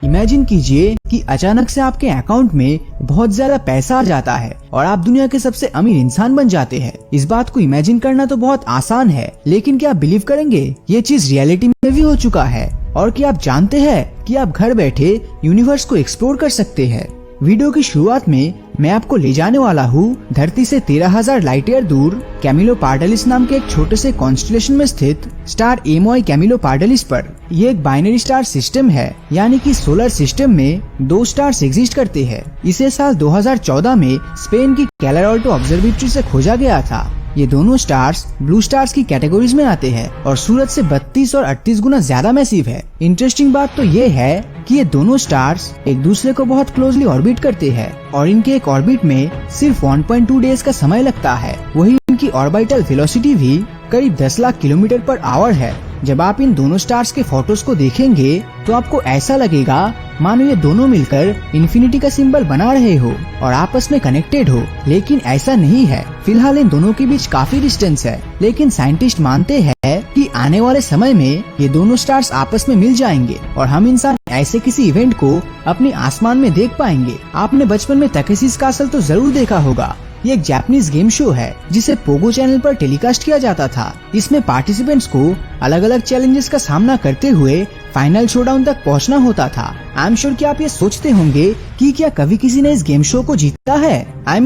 Imagine कीजिए कि अचानक से आपके अकाउंट में बहुत ज्यादा पैसा आ जाता है और आप दुनिया के सबसे अमीर इंसान बन जाते हैं। इस बात को इमेजिन करना तो बहुत आसान है, लेकिन क्या आप बिलीव करेंगे ये चीज रियलिटी में भी हो चुका है? और क्या आप जानते हैं कि आप घर बैठे यूनिवर्स को एक्सप्लोर कर सकते हैं? वीडियो की शुरुआत में मैं आपको ले जाने वाला हूँ धरती से 13,000 लाइट ईयर दूर कैमिलोपार्डालिस नाम के एक छोटे से कॉन्स्टेलेशन में स्थित स्टार एमोई कैमिलोपार्डालिस पर। ये एक बाइनरी स्टार सिस्टम है, यानी कि सोलर सिस्टम में 2 स्टार्स एग्जिस्ट करते हैं। इसे साल 2014 में स्पेन की कैलर ऑब्जर्वेटरी से खोजा गया था। ये दोनों स्टार्स ब्लू स्टार्स की कैटेगरीज में आते हैं और सूरज से 32 और 38 गुना ज्यादा मैसिव है। इंटरेस्टिंग बात तो ये है कि ये दोनों स्टार्स एक दूसरे को बहुत क्लोजली ऑर्बिट करते हैं और इनके एक ऑर्बिट में सिर्फ 1.2 डेज का समय लगता है। वही इनकी ऑर्बिटल वेलोसिटी भी करीब 10 लाख किलोमीटर पर आवर है। जब आप इन दोनों स्टार्स के फोटोज को देखेंगे तो आपको ऐसा लगेगा मानो ये दोनों मिलकर इन्फिनिटी का सिंबल बना रहे हो और आपस में कनेक्टेड हो, लेकिन ऐसा नहीं है। फिलहाल इन दोनों के बीच काफी डिस्टेंस है, लेकिन साइंटिस्ट मानते हैं कि आने वाले समय में ये दोनों स्टार्स आपस में मिल जाएंगे और हम इंसान ऐसे किसी इवेंट को अपने आसमान में देख पाएंगे। आपने बचपन में तकेशीस कासल तो जरूर देखा होगा। ये एक जापानीज गेम शो है जिसे पोगो चैनल पर टेलीकास्ट किया जाता था। इसमें पार्टिसिपेंट्स को अलग अलग चैलेंजेस का सामना करते हुए फाइनल शोडाउन तक पहुंचना होता था। आई एम श्योर कि आप ये सोचते होंगे कि क्या कभी किसी ने इस गेम शो को जीता है?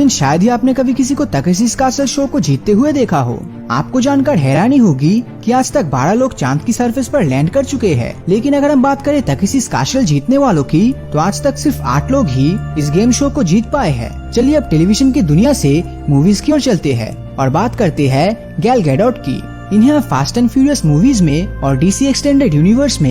शायद ही आपने कभी किसी को तकेशीस कासल शो को जीतते हुए देखा हो। आपको जानकर हैरानी होगी कि आज तक 12 लोग चांद की सरफेस पर लैंड कर चुके हैं, लेकिन अगर हम बात करें तकेशीस कासल जीतने वालों की तो आज तक सिर्फ 8 लोग ही इस गेम शो को जीत पाए हैं। चलिए अब टेलीविजन की दुनिया से मूवीज की ओर चलते हैं और बात करते हैं गैल गैडोट की। इन्हें आप फास्ट एंड फ्यूरियस मूवीज में और डीसी एक्सटेंडेड यूनिवर्स में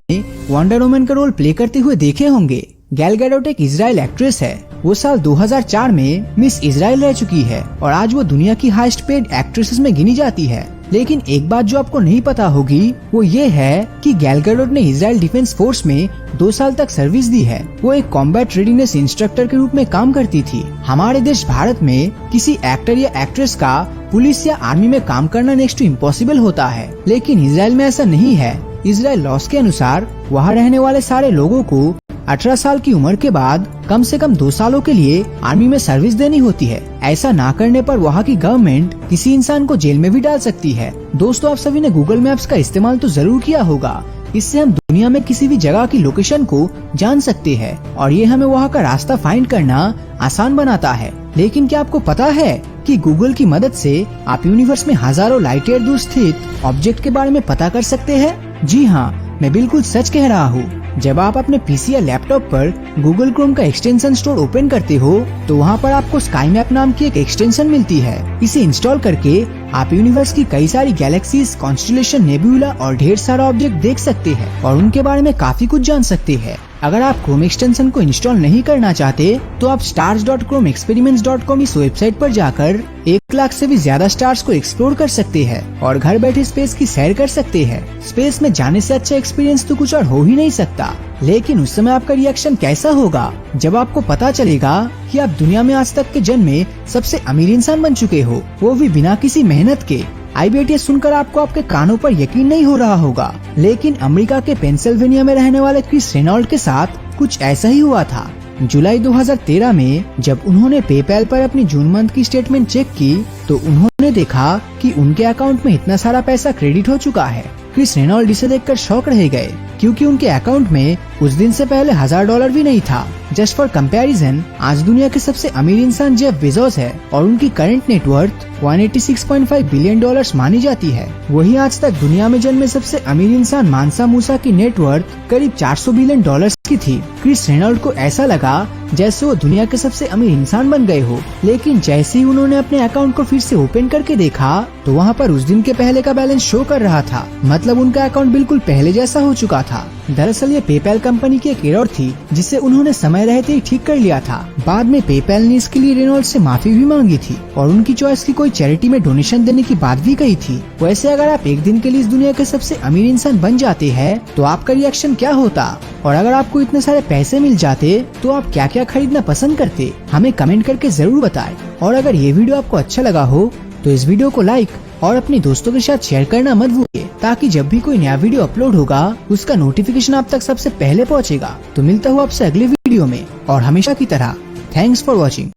वंडर वुमन का रोल प्ले करते हुए देखे होंगे। गैल गैडोट एक इजराइल एक्ट्रेस है। वो साल 2004 में मिस इजराइल रह चुकी है और आज वो दुनिया की हाईएस्ट पेड एक्ट्रेसेस में गिनी जाती है। लेकिन एक बात जो आपको नहीं पता होगी वो ये है कि गैल गैडोट ने इजराइल डिफेंस फोर्स में 2 साल तक सर्विस दी है। वो एक कॉम्बैट रेडीनेस इंस्ट्रक्टर के रूप में काम करती थी। हमारे देश भारत में किसी एक्टर या एक्ट्रेस का पुलिस या आर्मी में काम करना नेक्स्ट टू इम्पॉसिबल होता है, लेकिन इजराइल में ऐसा नहीं है। इजराइल लॉस के अनुसार वहाँ रहने वाले सारे लोगों को 18 साल की उम्र के बाद कम से कम 2 सालों के लिए आर्मी में सर्विस देनी होती है। ऐसा ना करने पर वहाँ की गवर्नमेंट किसी इंसान को जेल में भी डाल सकती है। दोस्तों, आप सभी ने गूगल मैप्स का इस्तेमाल तो जरूर किया होगा। इससे हम दुनिया में किसी भी जगह की लोकेशन को जान सकते हैं और ये हमें वहाँ का रास्ता फाइंड करना आसान बनाता है। लेकिन क्या आपको पता है कि गूगल की मदद से आप यूनिवर्स में हजारों लाइट ईयर दूर स्थित ऑब्जेक्ट के बारे में पता कर सकते हैं? जी हाँ, मैं बिल्कुल सच कह रहा हूँ। जब आप अपने पीसी या लैपटॉप पर गूगल क्रोम का एक्सटेंशन स्टोर ओपन करते हो तो वहाँ पर आपको स्काई मैप नाम की एक एक्सटेंशन मिलती है। इसे इंस्टॉल करके आप यूनिवर्स की कई सारी गैलेक्सीज, कॉन्स्टेलेशन, नेबुला और ढेर सारा ऑब्जेक्ट देख सकते हैं और उनके बारे में काफी कुछ जान सकते हैं। अगर आप क्रोम एक्सटेंशन को इंस्टॉल नहीं करना चाहते तो आप stars.chromeexperiments.com इस वेबसाइट पर जाकर 1 लाख से भी ज्यादा स्टार्स को एक्सप्लोर कर सकते हैं और घर बैठे स्पेस की सैर कर सकते हैं। स्पेस में जाने से अच्छा एक्सपीरियंस तो कुछ और हो ही नहीं सकता। लेकिन उस समय आपका रिएक्शन कैसा होगा जब आपको पता चलेगा कि आप दुनिया में आज तक के जन्मे सबसे अमीर इंसान बन चुके हो, वो भी बिना किसी मेहनत के। आई बेट ये सुनकर आपको आपके कानों पर यकीन नहीं हो रहा होगा, लेकिन अमेरिका के पेंसिल्वेनिया में रहने वाले क्रिस रेनॉल्ड के साथ कुछ ऐसा ही हुआ था। जुलाई 2013 में जब उन्होंने पेपैल पर अपनी जून मंथ की स्टेटमेंट चेक की तो उन्होंने देखा कि उनके अकाउंट में इतना सारा पैसा क्रेडिट हो चुका है। क्रिस रेनॉल्ड इसे देखकर शॉक रह गए क्योंकि उनके अकाउंट में उस दिन से पहले $1000 भी नहीं था। जस्ट फॉर कंपैरिजन, आज दुनिया के सबसे अमीर इंसान जेफ बेजोस है और उनकी करंट नेटवर्थ $186.5 बिलियन मानी जाती है। वही आज तक दुनिया में जन्मे सबसे अमीर इंसान मानसा मूसा की नेटवर्थ करीब $400 बिलियन की थी। क्रिस रेनॉल्ड को ऐसा लगा जैसे वो दुनिया के सबसे अमीर इंसान बन गए हो, लेकिन जैसे ही उन्होंने अपने अकाउंट को फिर से ओपन करके देखा तो वहाँ पर उस दिन के पहले का बैलेंस शो कर रहा था। मतलब उनका अकाउंट बिल्कुल पहले जैसा हो चुका था। दरअसल ये पेपैल कंपनी की एक एरर थी जिसे उन्होंने समय रहते ही ठीक कर लिया था। बाद में पेपैल ने इसके लिए रेनॉल्ड से माफी भी मांगी थी और उनकी चॉइस की कोई चैरिटी में डोनेशन देने की बात भी कही थी। वैसे अगर आप एक दिन के लिए इस दुनिया के सबसे अमीर इंसान बन जाते हैं तो आपका रिएक्शन क्या होता? और अगर आपको इतने सारे पैसे मिल जाते तो आप क्या क्या खरीदना पसंद करते? हमें कमेंट करके जरूर बताएं। और अगर ये वीडियो आपको अच्छा लगा हो तो इस वीडियो को लाइक और अपने दोस्तों के साथ शेयर करना मत भूलिए, ताकि जब भी कोई नया वीडियो अपलोड होगा उसका नोटिफिकेशन आप तक सबसे पहले पहुंचेगा। तो मिलता हूँ आपसे अगले वीडियो में, और हमेशा की तरह थैंक्स फॉर वॉचिंग।